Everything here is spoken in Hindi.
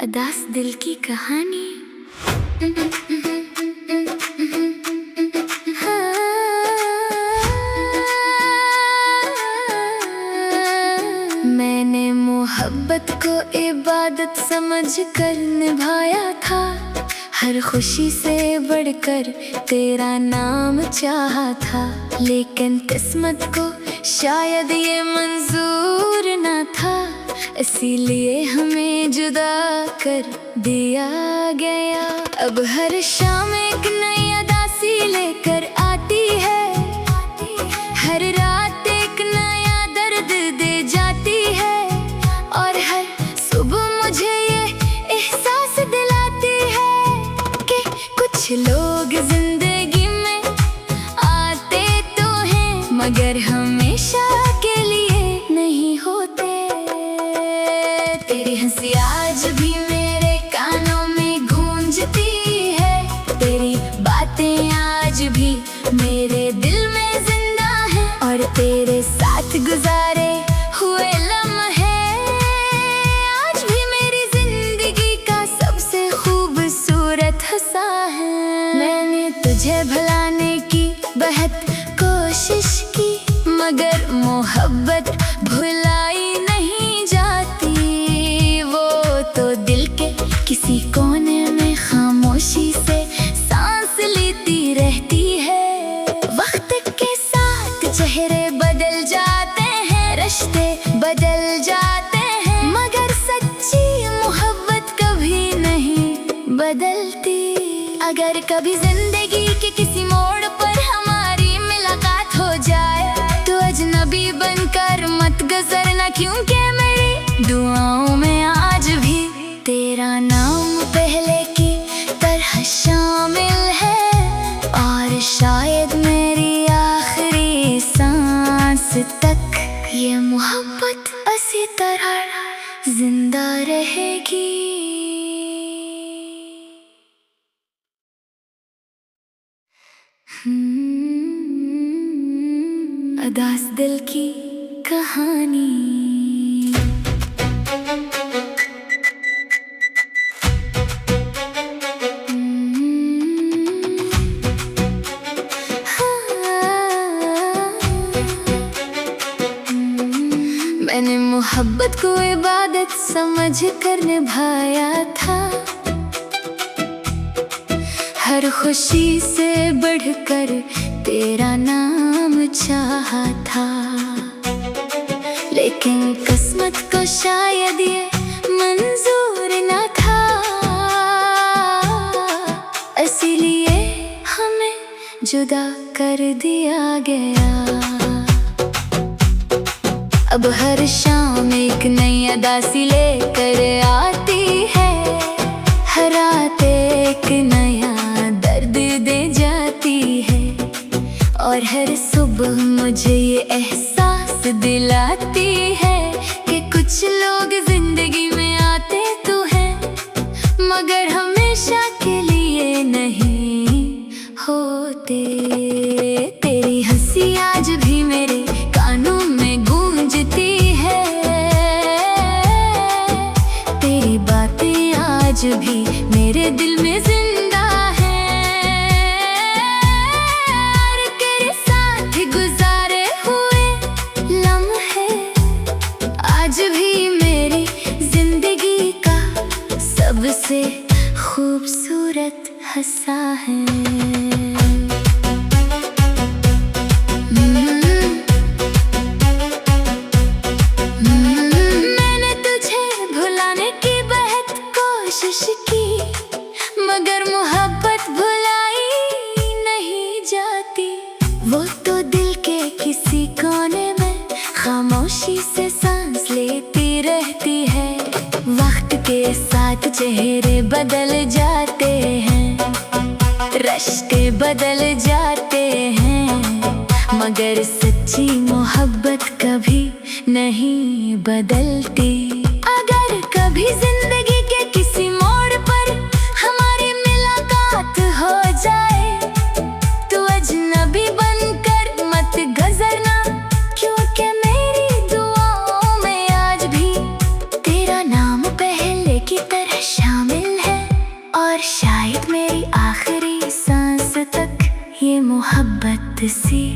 अदास दिल की कहानी। मैंने मोहब्बत को इबादत समझ कर निभाया था। हर खुशी से बढ़कर तेरा नाम चाहा था, लेकिन किस्मत को शायद ये मंजूर न था, इसीलिए हमें जुदा कर दिया गया। अब हर शाम एक नई अदासी लेकर आती है, हर रात एक नया दर्द दे जाती है, और हर सुबह मुझे ये एहसास दिलाती है कि कुछ लोग जिंदगी में आते तो हैं, मगर हमेशा के लिए नहीं होते। तेरी हंसी आज भी मेरे कानों में गूंजती है, तेरी बातें आज भी मेरे दिल में जिंदा हैं, और तेरे साथ गुजारे हुए लम्हे आज भी मेरी जिंदगी का सबसे खूबसूरत हिस्सा है। मैंने तुझे भुलाने की बहुत कोशिश की, मगर मोहब्बत भुलाई नहीं जाती। वो तो दिल के किसी कोने में खामोशी से सांस लेती रहती है। वक्त के साथ चेहरे बदल जाते हैं, रिश्ते बदल जाते हैं, मगर सच्ची मोहब्बत कभी नहीं बदलती। अगर कभी जिंदगी के किसी मोड़ पर हमारी मुलाकात हो जाए, तो अजनबी बनकर मत गुजरना, क्योंकि मेरी दुआओं में आज भी तेरा नाम पहले की तरह शामिल है, और शायद मेरी आखिरी सांस तक ये मोहब्बत इसी तरह जिंदा रहेगी। अदास दिल की कहानी। मैंने मोहब्बत को इबादत समझ कर निभाया था। हर खुशी से बढ़कर तेरा नाम चाहा था, लेकिन किस्मत को शायद ये मंजूर न था, इसीलिए हमें जुदा कर दिया गया। अब हर शाम एक नई अदासी लेकर आती है, हर रात एक नया दर्द दे जाती है, और हर सुबह मुझे ये एहसास दिलाती है कि कुछ लोग जिंदगी में आते तो हैं, मगर हमेशा के लिए नहीं होते। तेरी हंसी आज भी मेरे कानों में गूंजती है, तेरी बातें आज भी मेरे दिल में जिंदा हैं, और तेरे साथ गुजारे हुए लम्हे आज भी मेरी जिंदगी का सबसे खूबसूरत हिस्सा है। मैंने तुझे भुलाने की बहुत कोशिश की, मगर मोहब्बत भुलाई नहीं जाती। वो तो दिल के किसी कोने में खामोशी से सांस लेती रहती है। वक्त के साथ चेहरे बदल जाते हैं, रिश्ते बदल जाते हैं, मगर सच्ची मोहब्बत कभी नहीं बदलती। अगर कभी जिंदगी के किसी मोड़ पर हमारी मुलाकात हो जाए, तो अजनबी बनकर मत गुजरना, क्योंकि मेरी दुआओं में आज भी तेरा नाम पहले की तरह सी